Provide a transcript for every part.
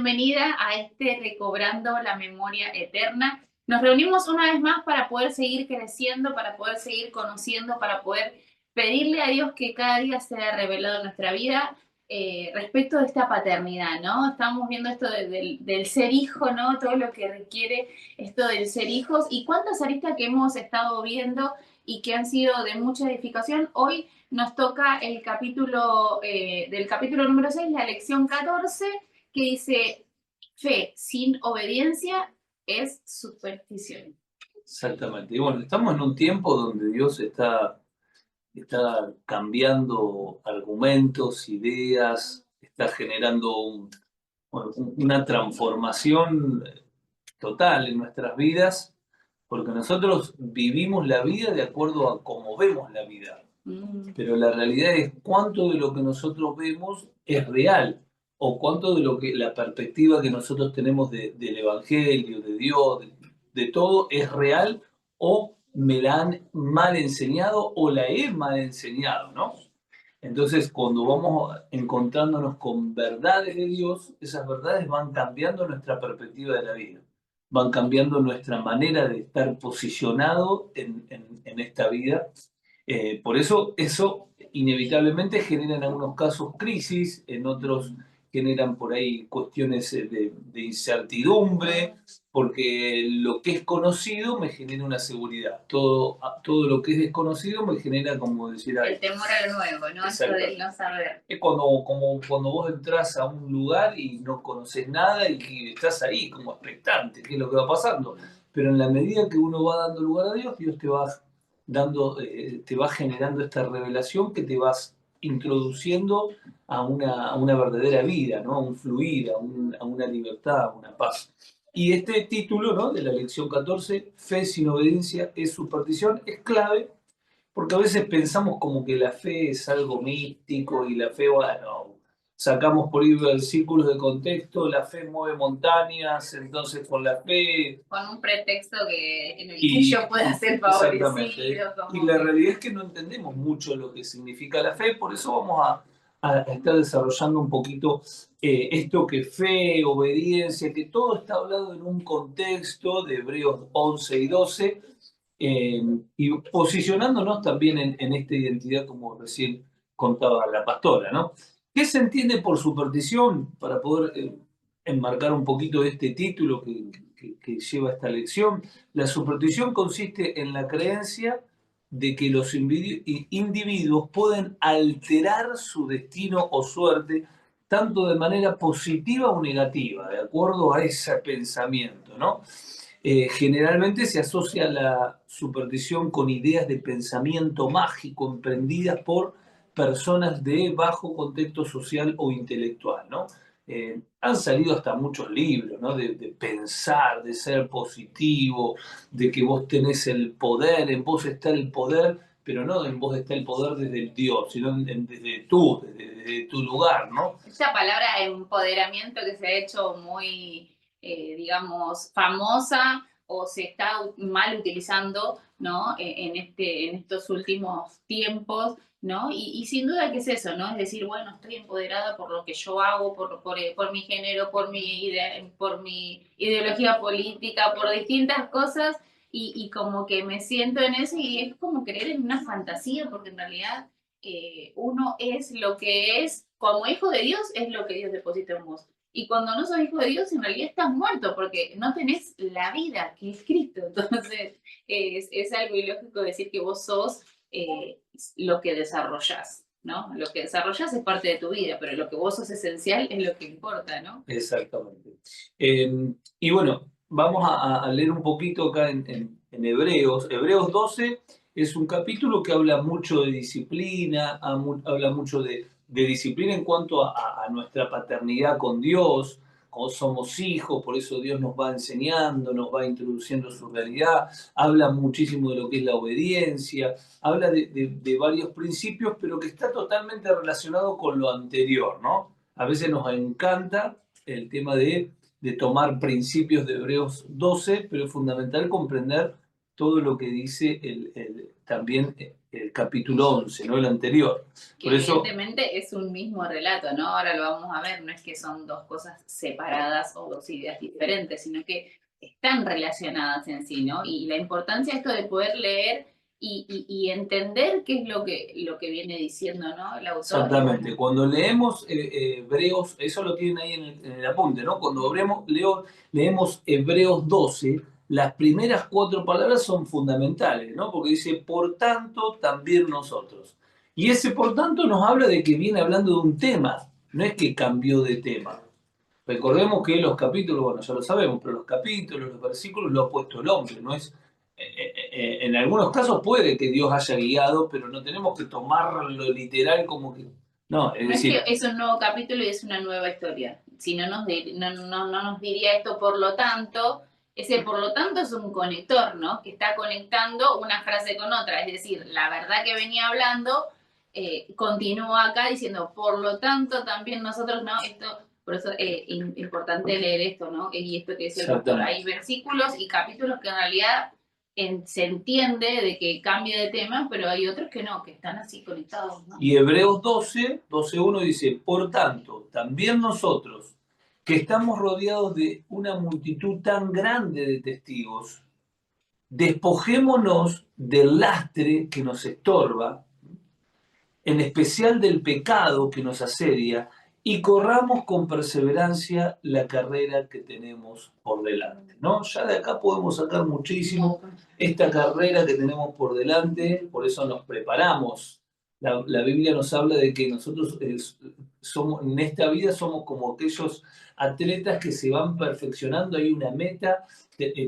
bienvenida a este Recobrando la Memoria Eterna. Nos reunimos una vez más para poder seguir creciendo, para poder seguir conociendo, para poder pedirle a Dios que cada día sea revelado en nuestra vida respecto de esta paternidad, ¿no? Estamos viendo esto del ser hijo, ¿no? Todo lo que requiere esto del ser hijos y cuántas aristas que hemos estado viendo y que han sido de mucha edificación. Hoy nos toca el capítulo del capítulo número 6, la lección 14, que dice, fe sin obediencia es superstición. Exactamente. Y bueno, estamos en un tiempo donde Dios está cambiando argumentos, ideas, está generando una transformación total en nuestras vidas, porque nosotros vivimos la vida de acuerdo a cómo vemos la vida. Pero la realidad es cuánto de lo que nosotros vemos es real, o cuánto de lo que la perspectiva que nosotros tenemos del Evangelio, de Dios, de todo, es real, o me la han mal enseñado o la he mal enseñado, ¿no? Entonces, cuando vamos encontrándonos con verdades de Dios, esas verdades van cambiando nuestra perspectiva de la vida, van cambiando nuestra manera de estar posicionado en esta vida. Por eso inevitablemente genera en algunos casos crisis, en otros generan por ahí cuestiones de incertidumbre, porque lo que es conocido me genera una seguridad. Todo lo que es desconocido me genera, como decir, el temor a lo nuevo, ¿no? Esto del no saber. Es como cuando vos entras a un lugar y no conoces nada y estás ahí como expectante, qué es lo que va pasando. Pero en la medida que uno va dando lugar a Dios, Dios te va generando esta revelación que te vas introduciendo a una verdadera vida, ¿no? A un fluir, a una libertad, a una paz. Y este título, ¿no?, de la lección 14, Fe sin obediencia es superstición, es clave, porque a veces pensamos como que la fe es algo místico y la fe, bueno, sacamos por ahí versículos de contexto, la fe mueve montañas, entonces con la fe... Con un pretexto en el que yo pueda ser favorecido. Y la realidad es que no entendemos mucho lo que significa la fe, por eso vamos a estar desarrollando un poquito esto que fe, obediencia, que todo está hablado en un contexto de Hebreos 11 y 12, y posicionándonos también en esta identidad, como recién contaba la pastora, ¿no? ¿Qué se entiende por superstición? Para poder enmarcar un poquito este título que lleva esta lección. La superstición consiste en la creencia de que los individuos pueden alterar su destino o suerte tanto de manera positiva o negativa, de acuerdo a ese pensamiento, ¿no? Generalmente se asocia la superstición con ideas de pensamiento mágico emprendidas por personas de bajo contexto social o intelectual, ¿no? Han salido hasta muchos libros, ¿no? De pensar, de ser positivo, de que vos tenés el poder, en vos está el poder, pero no en vos está el poder desde el Dios, sino desde tu lugar, ¿no? Esa palabra empoderamiento que se ha hecho muy, digamos, famosa o se está mal utilizando, ¿no? En estos últimos tiempos, ¿no? Y sin duda que es eso, ¿no? Es decir, bueno, estoy empoderada por lo que yo hago, por mi género, por mi ideología política, por distintas cosas, y como que me siento en eso y es como creer en una fantasía, porque en realidad uno es lo que es, como hijo de Dios, es lo que Dios deposita en vos. Y cuando no sos hijo de Dios, en realidad estás muerto, porque no tenés la vida que es Cristo. Entonces, es algo ilógico decir que vos sos lo que desarrollás, ¿no? Lo que desarrollás es parte de tu vida, pero lo que vos sos esencial es lo que importa, ¿no? Exactamente. Y bueno, vamos a leer un poquito acá en Hebreos. Hebreos 12 es un capítulo que habla mucho de disciplina, habla mucho de disciplina en cuanto a nuestra paternidad con Dios, como somos hijos, por eso Dios nos va enseñando, nos va introduciendo su realidad, habla muchísimo de lo que es la obediencia, habla de varios principios, pero que está totalmente relacionado con lo anterior, ¿no? A veces nos encanta el tema de tomar principios de Hebreos 12, pero es fundamental comprender todo lo que dice también el capítulo 11, ¿no? El anterior. Que Por eso, evidentemente es un mismo relato, ¿no? Ahora lo vamos a ver, no es que son dos cosas separadas o dos ideas diferentes, sino que están relacionadas en sí, ¿no? Y la importancia esto de poder leer y entender qué es lo que viene diciendo, ¿no? El autor. exactamente, cuando leemos Hebreos, eso lo tienen ahí en el apunte, ¿no? Cuando leemos Hebreos 12, las primeras 4 palabras son fundamentales, ¿no? Porque dice, por tanto, también nosotros. Y ese por tanto nos habla de que viene hablando de un tema, no es que cambió de tema. Recordemos que los capítulos, bueno, ya lo sabemos, pero los capítulos, los versículos lo ha puesto el hombre, no es... en algunos casos puede que Dios haya guiado, pero no tenemos que tomarlo literal como que... No, es No es que decir, es un nuevo capítulo y es una nueva historia. Si no no nos diría esto, por lo tanto, ese por lo tanto es un conector, ¿no? Que está conectando una frase con otra. Es decir, la verdad que venía hablando, continúa acá diciendo, por lo tanto, también nosotros, ¿no? Esto, por eso es importante leer esto, ¿no? Y esto que dice el pastor. Hay versículos y capítulos que en realidad se entiende de que cambia de tema, pero hay otros que no, que están así conectados, ¿no? y Hebreos 12:1 dice, por tanto, también nosotros, que estamos rodeados de una multitud tan grande de testigos, despojémonos del lastre que nos estorba, en especial del pecado que nos asedia, y corramos con perseverancia la carrera que tenemos por delante, ¿no? Ya de acá podemos sacar muchísimo esta carrera que tenemos por delante, por eso nos preparamos. La Biblia nos habla de que nosotros somos, en esta vida somos como aquellos atletas que se van perfeccionando, hay una meta,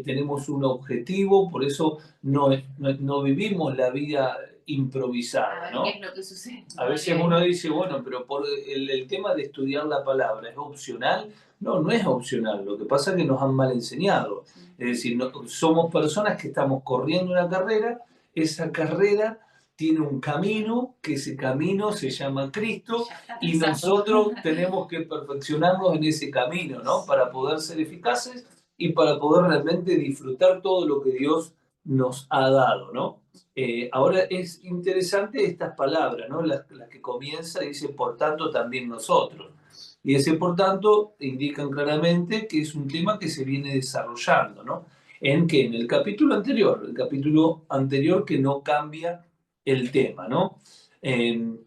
tenemos un objetivo, por eso no vivimos la vida improvisada, ¿no? ¿Qué es lo que sucede? A veces uno dice, bueno, pero por el tema de estudiar la palabra, ¿es opcional? No, no es opcional. Lo que pasa es que nos han mal enseñado. Es decir, somos personas que estamos corriendo una carrera, esa carrera tiene un camino, que ese camino se llama Cristo, y nosotros tenemos que perfeccionarnos en ese camino, ¿no? Para poder ser eficaces y para poder realmente disfrutar todo lo que Dios nos ha dado, ¿no? Ahora es interesante estas palabras, ¿no? Las que comienza, dice, por tanto, también nosotros. Y ese por tanto indican claramente que es un tema que se viene desarrollando, ¿no? ¿En qué? En el capítulo anterior que no cambia el tema, ¿no?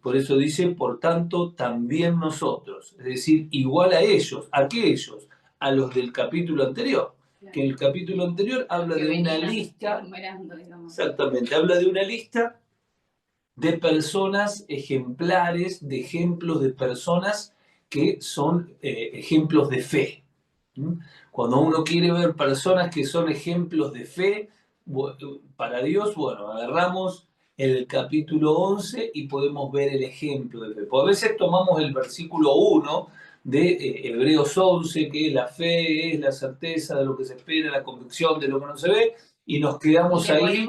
Por eso dice, por tanto, también nosotros. Es decir, igual a ellos. ¿A qué ellos? A los del capítulo anterior. Que el capítulo anterior habla de una lista, exactamente, habla de una lista de personas ejemplares, de ejemplos de personas que son ejemplos de fe. Cuando uno quiere ver personas que son ejemplos de fe para Dios, bueno, agarramos el capítulo 11 y podemos ver el ejemplo de fe. Pues a veces tomamos el versículo 1 de Hebreos 11, que la fe es la certeza de lo que se espera, la convicción de lo que no se ve, y nos quedamos ahí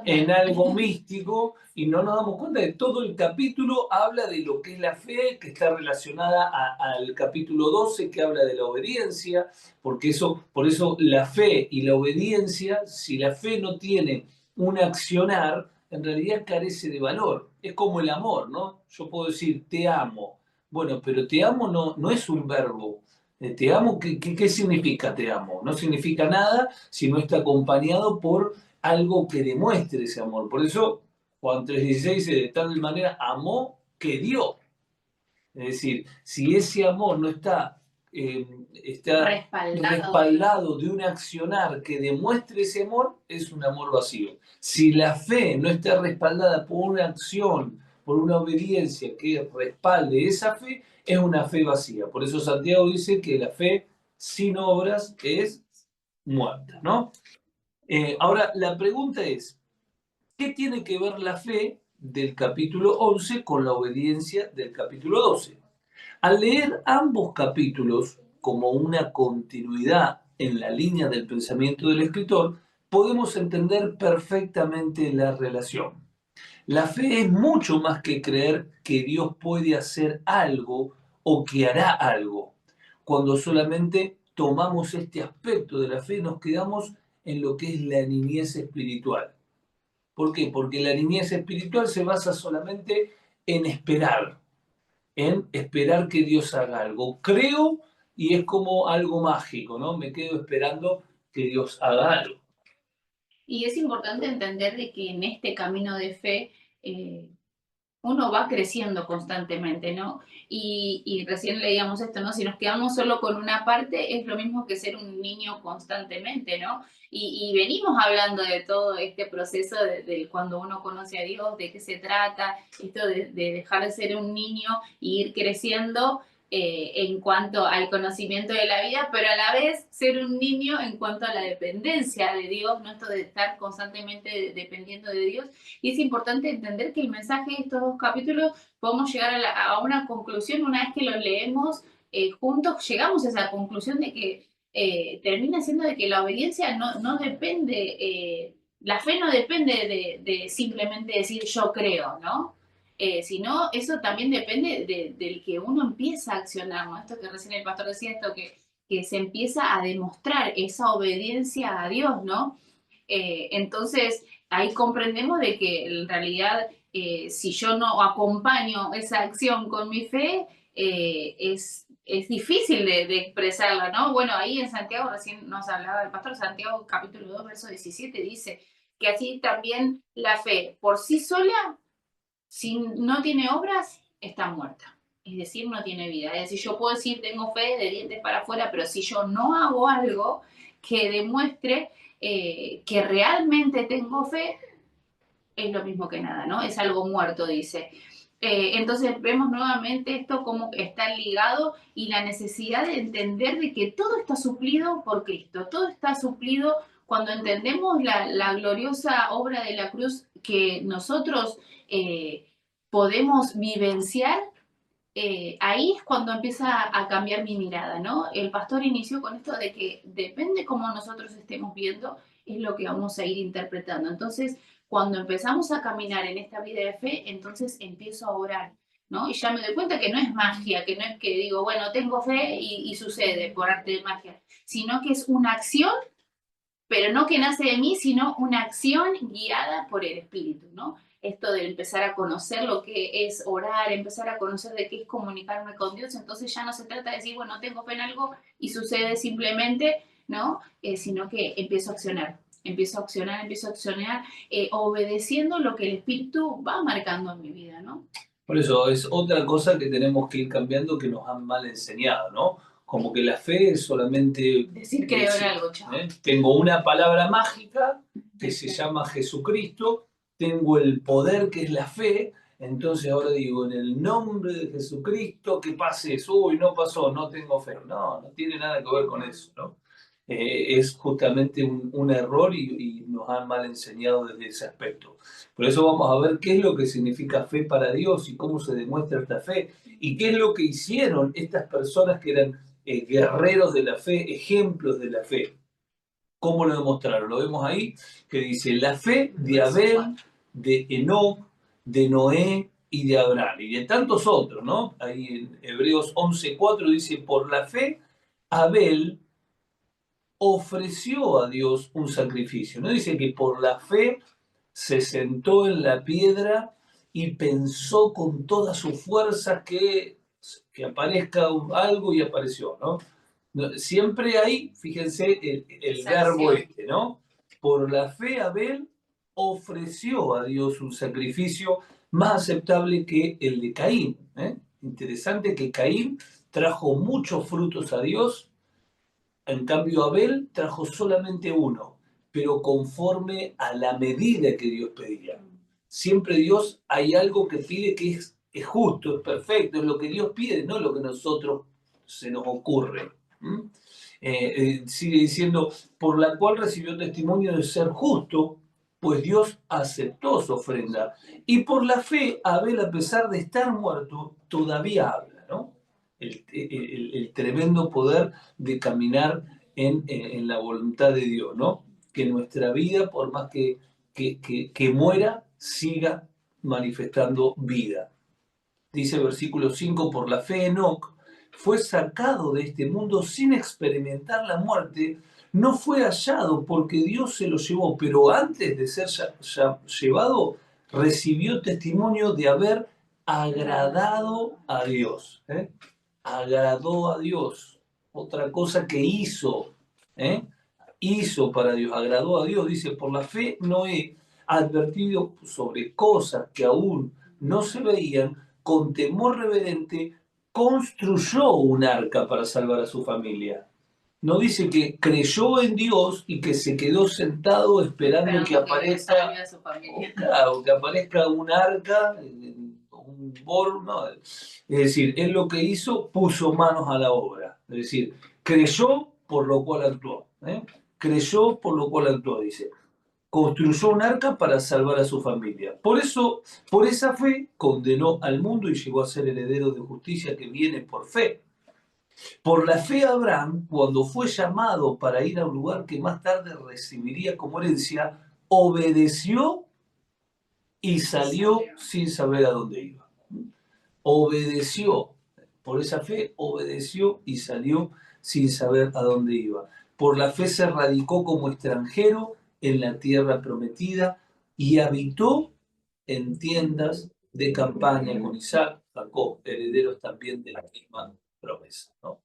en algo místico y no nos damos cuenta de todo el capítulo habla de lo que es la fe, que está relacionada al capítulo 12, que habla de la obediencia, porque por eso la fe y la obediencia, si la fe no tiene un accionar, en realidad carece de valor. Es como el amor, ¿no? Yo puedo decir te amo. Bueno, pero te amo no es un verbo. Te amo, ¿qué significa te amo? No significa nada si no está acompañado por algo que demuestre ese amor. Por eso Juan 3:16 dice, de tal manera amó que dio. Es decir, si ese amor no está respaldado de un accionar que demuestre ese amor, es un amor vacío. Si la fe no está respaldada por una acción, por una obediencia que respalde esa fe, es una fe vacía. Por eso Santiago dice que la fe sin obras es muerta, ¿no? Ahora, la pregunta es, ¿qué tiene que ver la fe del capítulo 11 con la obediencia del capítulo 12? Al leer ambos capítulos como una continuidad en la línea del pensamiento del escritor, podemos entender perfectamente la relación. La fe es mucho más que creer que Dios puede hacer algo o que hará algo. Cuando solamente tomamos este aspecto de la fe, nos quedamos en lo que es la niñez espiritual. ¿Por qué? Porque la niñez espiritual se basa solamente en esperar que Dios haga algo. Creo y es como algo mágico, ¿no? Me quedo esperando que Dios haga algo. Y es importante entender de que en este camino de fe uno va creciendo constantemente, ¿no? Y recién leíamos esto, ¿no? Si nos quedamos solo con una parte, es lo mismo que ser un niño constantemente, ¿no? Y venimos hablando de todo este proceso de cuando uno conoce a Dios, de qué se trata, esto de dejar de ser un niño y ir creciendo en cuanto al conocimiento de la vida, pero a la vez ser un niño en cuanto a la dependencia de Dios, ¿no? Esto de estar constantemente dependiendo de Dios. Y es importante entender que el mensaje de estos dos capítulos podemos llegar a una conclusión una vez que los leemos juntos, llegamos a esa conclusión de que termina siendo de que la obediencia no depende, la fe no depende de simplemente decir yo creo, ¿no? Sino eso también depende del que uno empieza a accionar, ¿no? Esto que recién el pastor decía, esto que se empieza a demostrar esa obediencia a Dios, ¿no? Entonces, ahí comprendemos de que en realidad si yo no acompaño esa acción con mi fe, es difícil de expresarla, ¿no? Bueno, ahí en Santiago, recién nos hablaba el pastor, Santiago capítulo 2 verso 17 dice que así también la fe por sí sola, si no tiene obras, está muerta. Es decir, no tiene vida. Es decir, yo puedo decir tengo fe de dientes para afuera, pero si yo no hago algo que demuestre que realmente tengo fe, es lo mismo que nada, ¿no? Es algo muerto, dice. Entonces vemos nuevamente esto como está ligado y la necesidad de entender de que todo está suplido por Cristo, todo está suplido cuando entendemos la gloriosa obra de la cruz que nosotros podemos vivenciar. Ahí es cuando empieza a cambiar mi mirada, ¿no? El pastor inició con esto de que depende cómo nosotros estemos viendo, es lo que vamos a ir interpretando. Entonces, cuando empezamos a caminar en esta vida de fe, entonces empiezo a orar, ¿no? Y ya me doy cuenta que no es magia, que no es que digo, bueno, tengo fe y sucede por arte de magia, sino que es una acción, pero no que nace de mí, sino una acción guiada por el Espíritu, ¿no? Esto de empezar a conocer lo que es orar, empezar a conocer de qué es comunicarme con Dios, entonces ya no se trata de decir, bueno, tengo fe en algo y sucede simplemente, ¿no? Sino que empiezo a accionar, obedeciendo lo que el Espíritu va marcando en mi vida, ¿no? Por eso es otra cosa que tenemos que ir cambiando que nos han mal enseñado, ¿no? Como que la fe es solamente decir creo en algo, chao. Tengo una palabra mágica que se llama Jesucristo, tengo el poder que es la fe, entonces ahora digo, en el nombre de Jesucristo, que pase eso, uy, no pasó, no tengo fe. No, no tiene nada que ver con eso, ¿no? Es justamente un error y nos han mal enseñado desde ese aspecto. Por eso vamos a ver qué es lo que significa fe para Dios y cómo se demuestra esta fe y qué es lo que hicieron estas personas que eran guerreros de la fe, ejemplos de la fe. ¿Cómo lo demostraron? Lo vemos ahí, que dice la fe de Abel, de Enoc, de Noé y de Abraham, y de tantos otros, ¿no? Ahí en Hebreos 11:4 dice, por la fe, Abel ofreció a Dios un sacrificio. No dice que por la fe se sentó en la piedra y pensó con toda su fuerza que aparezca algo y apareció, ¿no? Siempre hay, fíjense, el verbo este, ¿no? Por la fe Abel ofreció a Dios un sacrificio más aceptable que el de Caín. Interesante que Caín trajo muchos frutos a Dios, en cambio Abel trajo solamente uno, pero conforme a la medida que Dios pedía. Siempre Dios hay algo que pide que es justo, es perfecto, es lo que Dios pide, no lo que nosotros se nos ocurre. Sigue diciendo, por la cual recibió testimonio de ser justo, pues Dios aceptó su ofrenda. Y por la fe, Abel, a pesar de estar muerto, todavía habla, ¿no? El tremendo poder de caminar en la voluntad de Dios, ¿no? Que nuestra vida, por más que muera, siga manifestando vida. Dice el versículo 5, por la fe Enoc fue sacado de este mundo sin experimentar la muerte, no fue hallado porque Dios se lo llevó, pero antes de ser llevado, recibió testimonio de haber agradado a Dios. ¿Eh? Agradó a Dios. Otra cosa que hizo, ¿eh? Hizo para Dios, agradó a Dios. Dice, por la fe Noé, advertido sobre cosas que aún no se veían, con temor reverente, construyó un arca para salvar a su familia. No dice que creyó en Dios y que se quedó sentado esperando que aparezca, claro, que aparezca un arca, un bor, no. Es decir, él lo que hizo, puso manos a la obra. Es decir, creyó por lo cual actuó. ¿Eh? Creyó por lo cual actuó, dice. Construyó un arca para salvar a su familia. Por eso, por esa fe, condenó al mundo y llegó a ser heredero de justicia que viene por fe. Por la fe Abraham, cuando fue llamado para ir a un lugar que más tarde recibiría como herencia, obedeció y salió sin saber a dónde iba. Obedeció, por esa fe obedeció y salió sin saber a dónde iba. Por la fe se radicó como extranjero en la tierra prometida y habitó en tiendas de campaña con Isaac, Jacob, herederos también de la misma promesa. ¿No?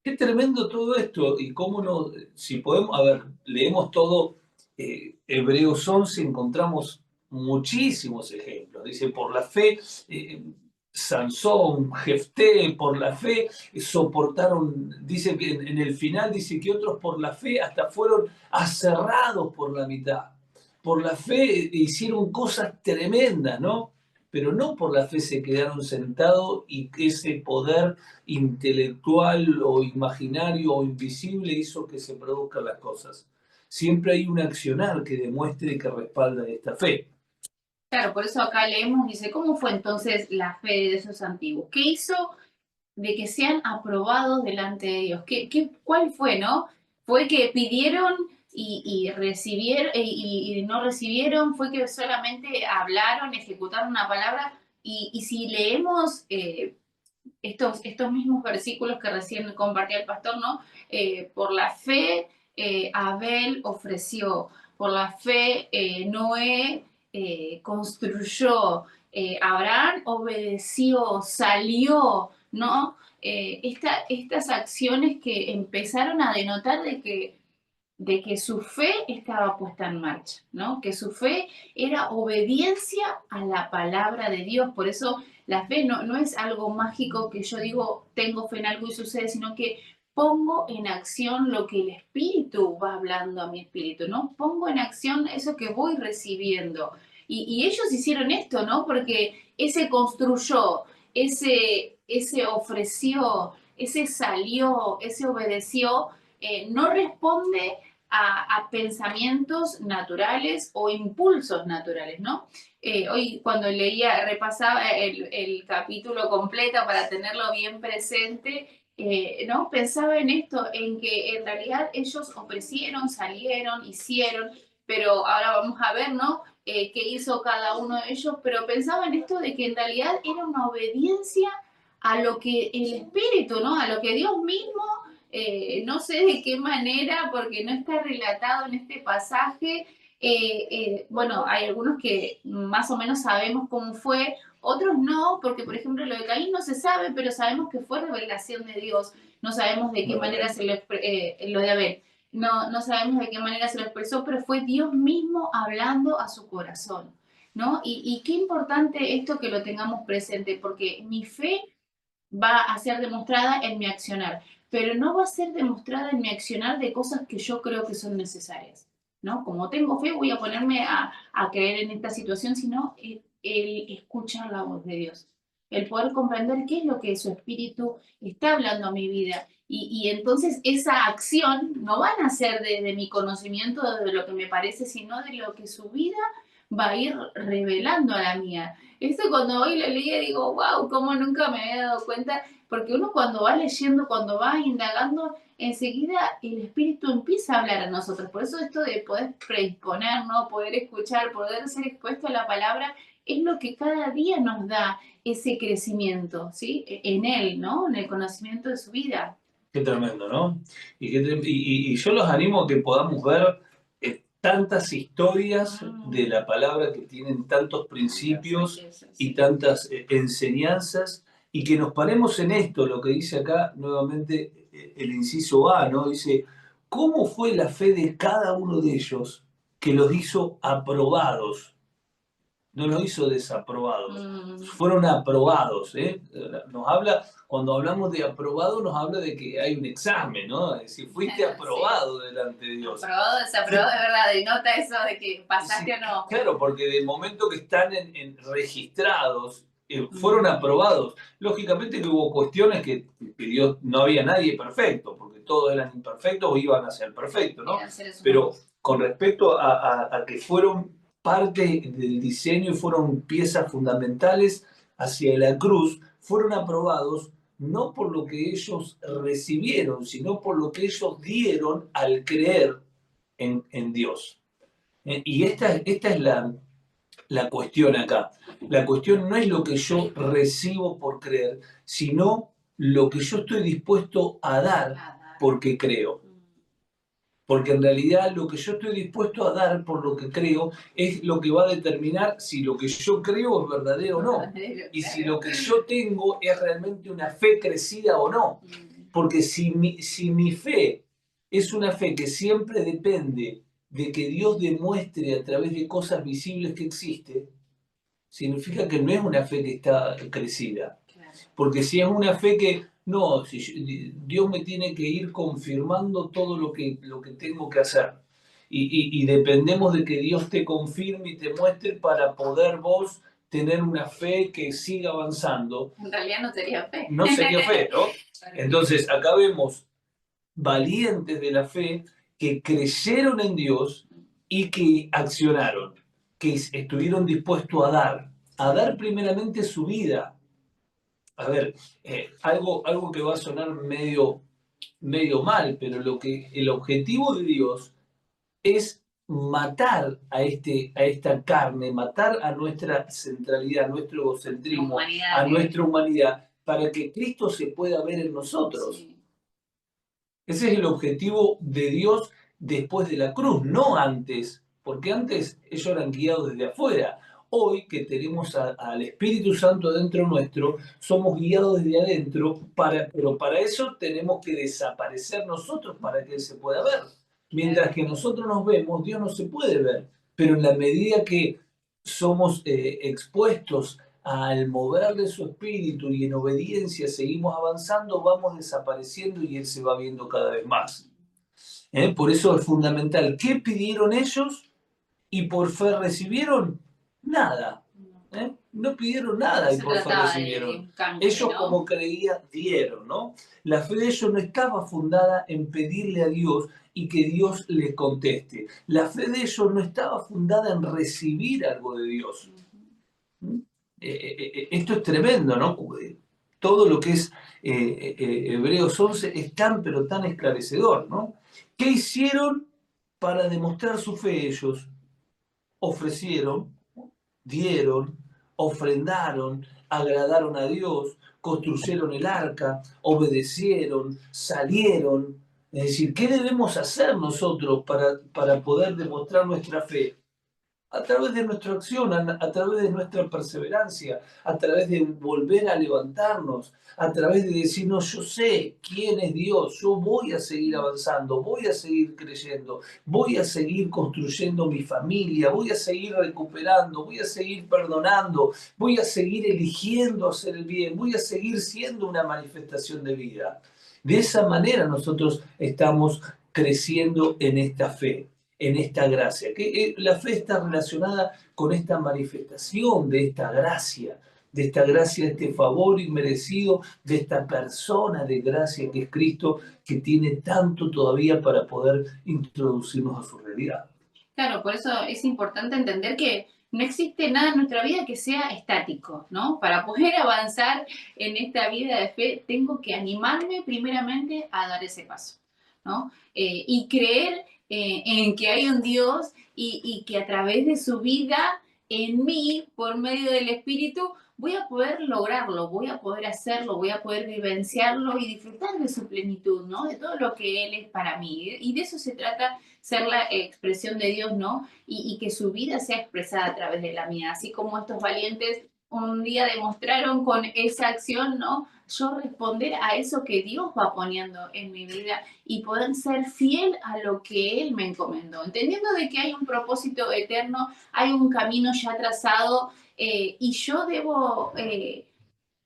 Qué tremendo todo esto y cómo no, si podemos, a ver, leemos todo Hebreos 11, encontramos muchísimos ejemplos. Dice, por la fe, Sansón, Jefté, por la fe soportaron, dice que en el final dice que otros por la fe hasta fueron aserrados por la mitad. Por la fe hicieron cosas tremendas, ¿no? Pero no por la fe se quedaron sentados y ese poder intelectual o imaginario o invisible hizo que se produzcan las cosas. Siempre hay un accionar que demuestre que respalda esta fe. Claro, por eso acá leemos, dice, ¿cómo fue entonces la fe de esos antiguos? ¿Qué hizo de que sean aprobados delante de Dios? ¿Cuál fue, no? ¿Fue que pidieron y recibieron y no recibieron? ¿Fue que solamente hablaron, ejecutaron una palabra? Y si leemos estos mismos versículos que recién compartía el pastor, ¿no? Por la fe, Abel ofreció, por la fe, Noé construyó, Abraham obedeció, salió, ¿no? Estas acciones que empezaron a denotar de que su fe estaba puesta en marcha, ¿no? Que su fe era obediencia a la palabra de Dios. Por eso la fe no es algo mágico que yo digo, tengo fe en algo y sucede, sino que pongo en acción lo que el Espíritu va hablando a mi espíritu, ¿no? Pongo en acción eso que voy recibiendo. Y ellos hicieron esto, ¿no? Porque ese construyó, ese ofreció, ese salió, ese obedeció, no responde a pensamientos naturales o impulsos naturales, ¿no? Hoy cuando leía, repasaba el capítulo completo para tenerlo bien presente, ¿no? Pensaba en esto, en que en realidad ellos ofrecieron, salieron, hicieron, pero ahora vamos a ver, ¿no? Qué hizo cada uno de ellos, pero pensaba en esto de que en realidad era una obediencia a lo que el Espíritu, ¿no? A lo que Dios mismo no sé de qué manera, porque no está relatado en este pasaje. Bueno, hay algunos que más o menos sabemos cómo fue, otros no, porque por ejemplo lo de Caín no se sabe, pero sabemos que fue revelación de Dios. No sabemos de qué manera se lo de Abel. No sabemos de qué manera se lo expresó, pero fue Dios mismo hablando a su corazón, ¿no? Y qué importante esto que lo tengamos presente, porque mi fe va a ser demostrada en mi accionar, pero no va a ser demostrada en mi accionar de cosas que yo creo que son necesarias, ¿no? Como tengo fe, voy a ponerme a creer en esta situación, sino el escuchar la voz de Dios, el poder comprender qué es lo que su espíritu está hablando a mi vida. Y entonces esa acción no van a ser de mi conocimiento, de lo que me parece, sino de lo que su vida va a ir revelando a la mía. Esto cuando hoy lo leí digo, wow, cómo nunca me había dado cuenta, porque uno cuando va leyendo, cuando va indagando, enseguida el Espíritu empieza a hablar a nosotros. Por eso esto de poder predisponernos, poder escuchar, poder ser expuesto a la palabra, es lo que cada día nos da ese crecimiento, ¿sí? En él, ¿no? En el conocimiento de su vida. Qué tremendo, ¿no? Y yo los animo a que podamos ver tantas historias de la palabra que tienen tantos principios y tantas enseñanzas, y que nos paremos en esto, lo que dice acá nuevamente el inciso A, ¿no? Dice, ¿cómo fue la fe de cada uno de ellos que los hizo aprobados? No los hizo desaprobados, fueron aprobados, ¿eh? Nos habla, cuando hablamos de aprobado, nos habla de que hay un examen, ¿no? Es decir, fuiste aprobado delante de Dios. Aprobado, desaprobado, de verdad, denota eso de que pasaste o no. Claro, porque del momento que están registrados, fueron aprobados. Lógicamente que hubo cuestiones que Dios, no había nadie perfecto, porque todos eran imperfectos o iban a ser perfectos, ¿no? Pero con respecto a que fueron parte del diseño y fueron piezas fundamentales hacia la cruz, fueron aprobados no por lo que ellos recibieron, sino por lo que ellos dieron al creer en Dios. Y esta es la cuestión acá. La cuestión no es lo que yo recibo por creer, sino lo que yo estoy dispuesto a dar porque creo. Porque en realidad lo que yo estoy dispuesto a dar por lo que creo es lo que va a determinar si lo que yo creo es verdadero o no. Y si lo que yo tengo es realmente una fe crecida o no. Porque si mi fe es una fe que siempre depende de que Dios demuestre a través de cosas visibles que existe, significa que no es una fe que está crecida. Porque si es una fe que, no, Dios me tiene que ir confirmando todo lo que tengo que hacer. Y dependemos de que Dios te confirme y te muestre para poder vos tener una fe que siga avanzando. En realidad no sería fe. No sería fe, ¿no? Entonces, acá vemos valientes de la fe que creyeron en Dios y que accionaron, que estuvieron dispuestos a dar primeramente su vida. A ver, algo que va a sonar medio mal, pero el objetivo de Dios es matar a esta carne, matar a nuestra centralidad, a nuestro egocentrismo, a nuestra humanidad, para que Cristo se pueda ver en nosotros. Sí. Ese es el objetivo de Dios después de la cruz, no antes, porque antes ellos eran guiados desde afuera. Hoy que tenemos al Espíritu Santo dentro nuestro, somos guiados desde adentro, pero para eso tenemos que desaparecer nosotros para que Él se pueda ver. Mientras que nosotros nos vemos, Dios no se puede ver, pero en la medida que somos expuestos al mover de su espíritu y en obediencia seguimos avanzando, vamos desapareciendo y Él se va viendo cada vez más. Por eso es fundamental. ¿Qué pidieron ellos? Y por fe recibieron nada. No pidieron nada y por fe recibieron. Ellos, ¿no? Como creían, dieron, ¿no? La fe de ellos no estaba fundada en pedirle a Dios y que Dios les conteste. La fe de ellos no estaba fundada en recibir algo de Dios. Esto es tremendo, ¿no? Todo lo que es Hebreos 11 es tan, pero tan esclarecedor, ¿no? ¿Qué hicieron para demostrar su fe ellos? Ofrecieron, dieron, ofrendaron, agradaron a Dios, construyeron el arca, obedecieron, salieron. Es decir, ¿qué debemos hacer nosotros para poder demostrar nuestra fe? A través de nuestra acción, a través de nuestra perseverancia, a través de volver a levantarnos, a través de decirnos, yo sé quién es Dios, yo voy a seguir avanzando, voy a seguir creyendo, voy a seguir construyendo mi familia, voy a seguir recuperando, voy a seguir perdonando, voy a seguir eligiendo hacer el bien, voy a seguir siendo una manifestación de vida. De esa manera nosotros estamos creciendo en esta fe, en esta gracia, que la fe está relacionada con esta manifestación de esta gracia, de este favor inmerecido, de esta persona de gracia que es Cristo, que tiene tanto todavía para poder introducirnos a su realidad. Claro, por eso es importante entender que no existe nada en nuestra vida que sea estático, ¿no? Para poder avanzar en esta vida de fe, tengo que animarme primeramente a dar ese paso, ¿no? Y creer en que hay un Dios y que a través de su vida en mí, por medio del Espíritu, voy a poder lograrlo, voy a poder hacerlo, voy a poder vivenciarlo y disfrutar de su plenitud, ¿no? De todo lo que Él es para mí. Y de eso se trata ser la expresión de Dios, ¿no? Y que su vida sea expresada a través de la mía, así como estos valientes un día demostraron con esa acción, ¿no? Yo responder a eso que Dios va poniendo en mi vida y poder ser fiel a lo que Él me encomendó, entendiendo de que hay un propósito eterno, hay un camino ya trazado y yo debo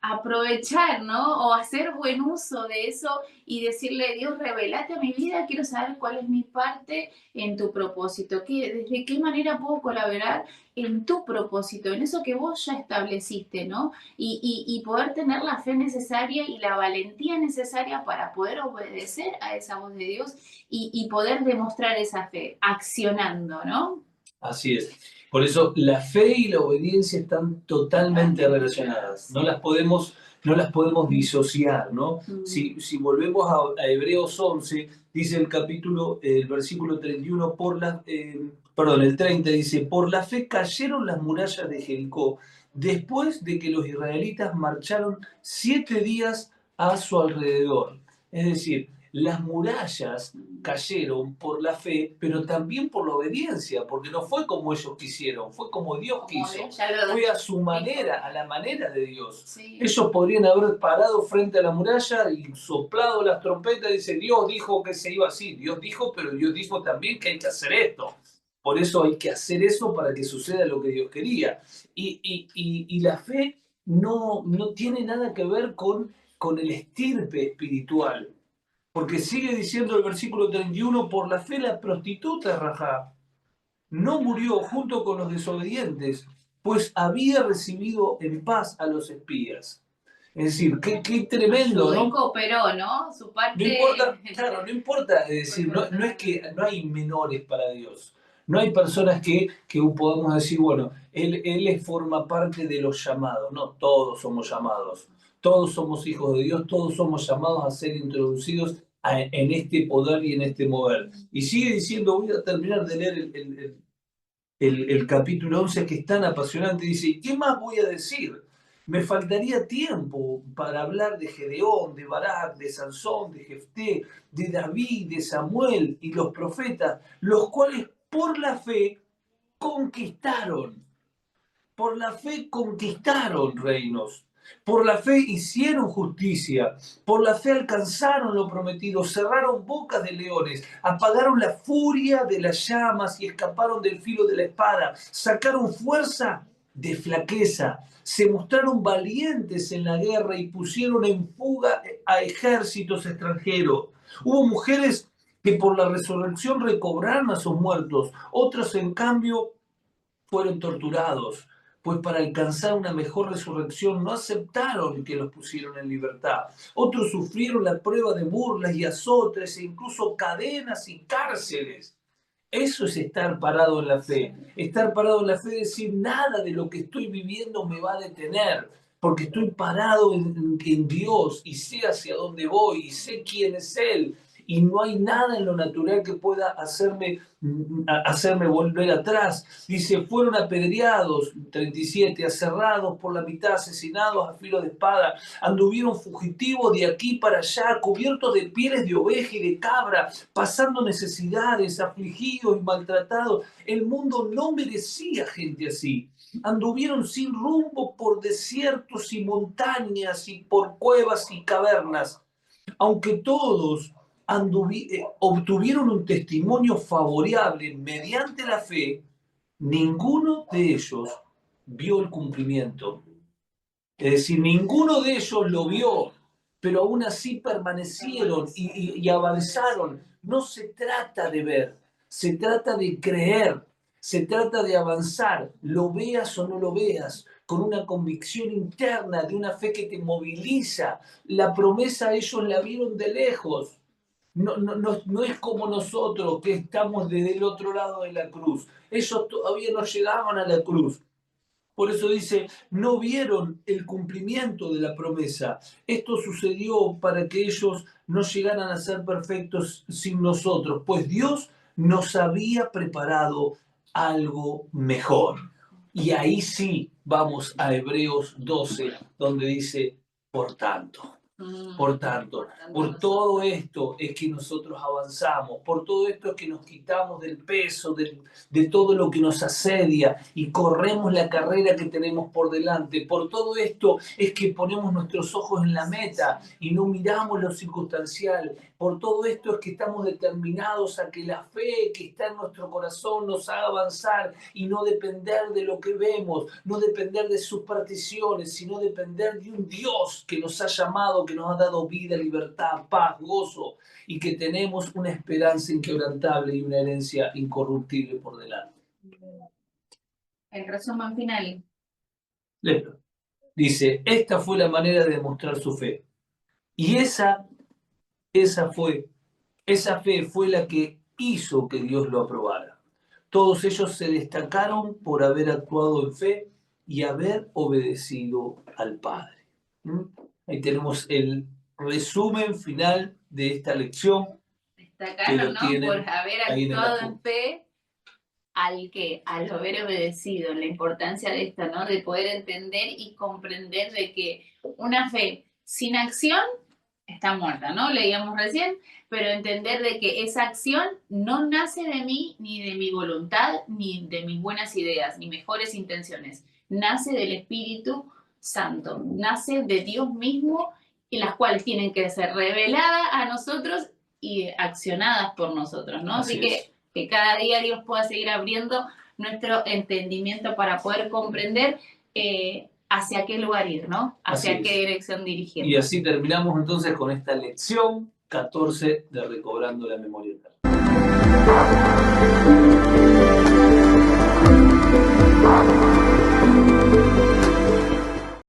aprovechar, ¿no? O hacer buen uso de eso y decirle, Dios, revelate a mi vida, quiero saber cuál es mi parte en tu propósito, desde qué manera puedo colaborar en tu propósito, en eso que vos ya estableciste, ¿no? Y poder tener la fe necesaria y la valentía necesaria para poder obedecer a esa voz de Dios y poder demostrar esa fe, accionando, ¿no? Así es. Por eso la fe y la obediencia están totalmente relacionadas. No las podemos disociar, ¿no? Si volvemos a Hebreos 11, dice el versículo 31, perdón, el 30 dice, por la fe cayeron las murallas de Jericó después de que los israelitas marcharon 7 días a su alrededor. Es decir, las murallas cayeron por la fe, pero también por la obediencia, porque no fue como ellos quisieron, fue como Dios quiso, fue a su manera, a la manera de Dios. Sí. Ellos podrían haber parado frente a la muralla y soplado las trompetas y dice, Dios dijo que se iba así, Dios dijo, pero Dios dijo también que hay que hacer esto. Por eso hay que hacer eso para que suceda lo que Dios quería. Y la fe no tiene nada que ver con el estirpe espiritual. Porque sigue diciendo el versículo 31, por la fe la prostituta Rahab no murió junto con los desobedientes, pues había recibido en paz a los espías. Es decir, qué tremendo, Ayudó y ¿no? cooperó, ¿no? Su No parte. importa, claro, no importa, es decir, no es que no hay menores para Dios. No hay personas que podamos decir, bueno, él forma parte de los llamados. No, todos somos llamados. Todos somos hijos de Dios, todos somos llamados a ser introducidos en este poder y en este mover. Y sigue diciendo, voy a terminar de leer el capítulo 11 que es tan apasionante, dice, ¿y qué más voy a decir? Me faltaría tiempo para hablar de Gedeón, de Barak, de Sansón, de Jefté, de David, de Samuel y los profetas, los cuales por la fe conquistaron. Por la fe conquistaron reinos. Por la fe hicieron justicia. Por la fe alcanzaron lo prometido. Cerraron bocas de leones. Apagaron la furia de las llamas y escaparon del filo de la espada. Sacaron fuerza de flaqueza. Se mostraron valientes en la guerra y pusieron en fuga a ejércitos extranjeros. Hubo mujeres que por la resurrección recobraron a sus muertos. Otros, en cambio, fueron torturados, pues para alcanzar una mejor resurrección no aceptaron que los pusieron en libertad. Otros sufrieron la prueba de burlas y azotes e incluso cadenas y cárceles. Eso es estar parado en la fe. Estar parado en la fe es decir, nada de lo que estoy viviendo me va a detener, porque estoy parado en Dios y sé hacia dónde voy y sé quién es Él. Y no hay nada en lo natural que pueda hacerme volver atrás. Dice, fueron apedreados, 37, aserrados por la mitad, asesinados a filo de espada, anduvieron fugitivos de aquí para allá, cubiertos de pieles de oveja y de cabra, pasando necesidades, afligidos y maltratados. El mundo no merecía gente así. Anduvieron sin rumbo por desiertos y montañas y por cuevas y cavernas. Aunque todos obtuvieron un testimonio favorable mediante la fe, ninguno de ellos vio el cumplimiento. Es decir, ninguno de ellos lo vio, pero aún así permanecieron y avanzaron. No se trata de ver, se trata de creer, se trata de avanzar, lo veas o no lo veas, con una convicción interna de una fe que te moviliza. La promesa ellos la vieron de lejos. No es como nosotros que estamos desde el otro lado de la cruz. Ellos todavía no llegaban a la cruz. Por eso dice, no vieron el cumplimiento de la promesa. Esto sucedió para que ellos no llegaran a ser perfectos sin nosotros, pues Dios nos había preparado algo mejor. Y ahí sí vamos a Hebreos 12, donde dice, por tanto. Por tanto, por todo esto es que nosotros avanzamos, por todo esto es que nos quitamos del peso, de todo lo que nos asedia y corremos la carrera que tenemos por delante. Por todo esto es que ponemos nuestros ojos en la meta y no miramos lo circunstancial. Por todo esto es que estamos determinados a que la fe que está en nuestro corazón nos haga avanzar y no depender de lo que vemos, no depender de supersticiones, sino depender de un Dios que nos ha llamado, que nos ha dado vida, libertad, paz, gozo y que tenemos una esperanza inquebrantable y una herencia incorruptible por delante. El resumen final. Léelo. Dice, esta fue la manera de demostrar su fe. Y esa fe fue la que hizo que Dios lo aprobara. Todos ellos se destacaron por haber actuado en fe y haber obedecido al Padre. Ahí tenemos el resumen final de esta lección. Destacaron, ¿no? Por haber actuado en fe, al haber obedecido, la importancia de esto, ¿no? De poder entender y comprender de que una fe sin acción está muerta, ¿no? Leíamos recién, pero entender de que esa acción no nace de mí, ni de mi voluntad, ni de mis buenas ideas, ni mejores intenciones. Nace del Espíritu Santo, nace de Dios mismo, y las cuales tienen que ser reveladas a nosotros y accionadas por nosotros, ¿no? Así que cada día Dios pueda seguir abriendo nuestro entendimiento para poder comprender hacia qué lugar ir, ¿no? Hacia qué dirección dirigir. Y así terminamos entonces con esta lección 14 de Recobrando la Memoria Eterna.